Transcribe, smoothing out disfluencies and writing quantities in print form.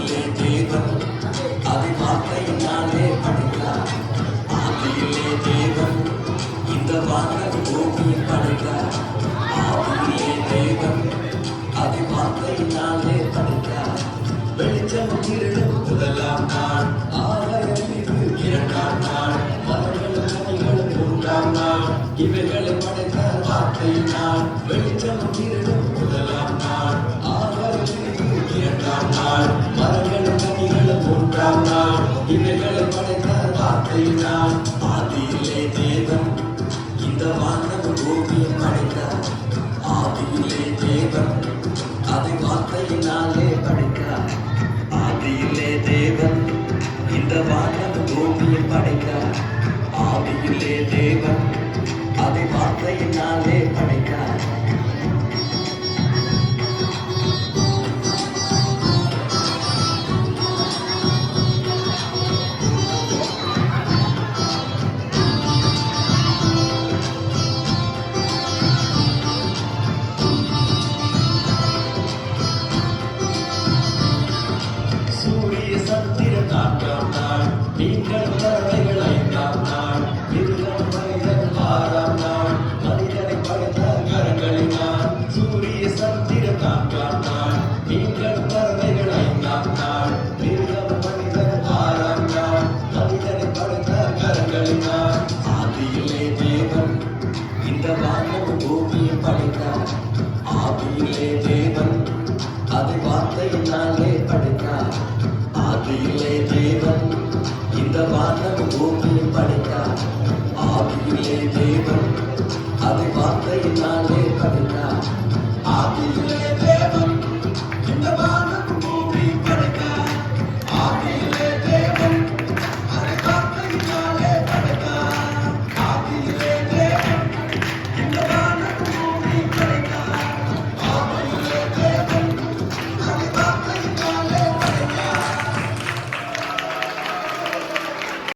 ஆதியிலே தேவன் அதை வார்த்தையினாலே படைத்தார். ஆதியிலே தேவன் இந்த வானம் பூமியை படைத்தார். ஆதியிலே தேவன் அதை வார்த்தையினாலே படைத்தார். வெளிச்சம் இருளும் முதலாம் நாள், ஆகாயம் இது இரண்டாம் நாள், மரங்களும் கனிகளும் மூன்றாம் நாள், இவைகளை படைத்த வார்த்தையினால். வெளிச்சம் இருளும் முதலாம் நாள், ஆகாயம் இது இரண்டாம் நாள், மரங்களும் கனிகளும் மூன்றாம் நாள், இவைகளை படைத்த வார்த்தையினால். ஆதியிலே தேவன் இந்த வானம் பூமியை படைத்தார். ஆதியிலே தேவன் அதை வார்த்தையினாலே படைத்தார். ஆதியிலே தேவன் இந்த வானம் பூமியை படைத்தார். ஆதியிலே தேவன் அதை வார்த்தையினாலே படைத்தார். சூரிய சந்திரன் நான்காம் நாள், நீங்கள் பறவைகள் ஐந்தாம் நாள், மிருகம் மனிதன் ஆறாம் நாள், மனிதனை படைத்த கரங்களினார். சூரிய சந்திரன் நான்காம் நாள், நீங்கள் பறவைகள் ஐந்தாம் நாள், மிருகம் மனிதன் ஆறாம் நாள், மனிதனை படைத்த கரங்களினார். ஆதியிலே தேவன் இந்த வானம் பூமியை படைத்தார். ஆதியிலே தேவன் அதை வார்த்தையினாலே படைத்தார். ஆதியிலே தேவன் இந்த வானம் பூமியை படைத்தார். ஆதியிலே தேவன் அதை வார்த்தையினால்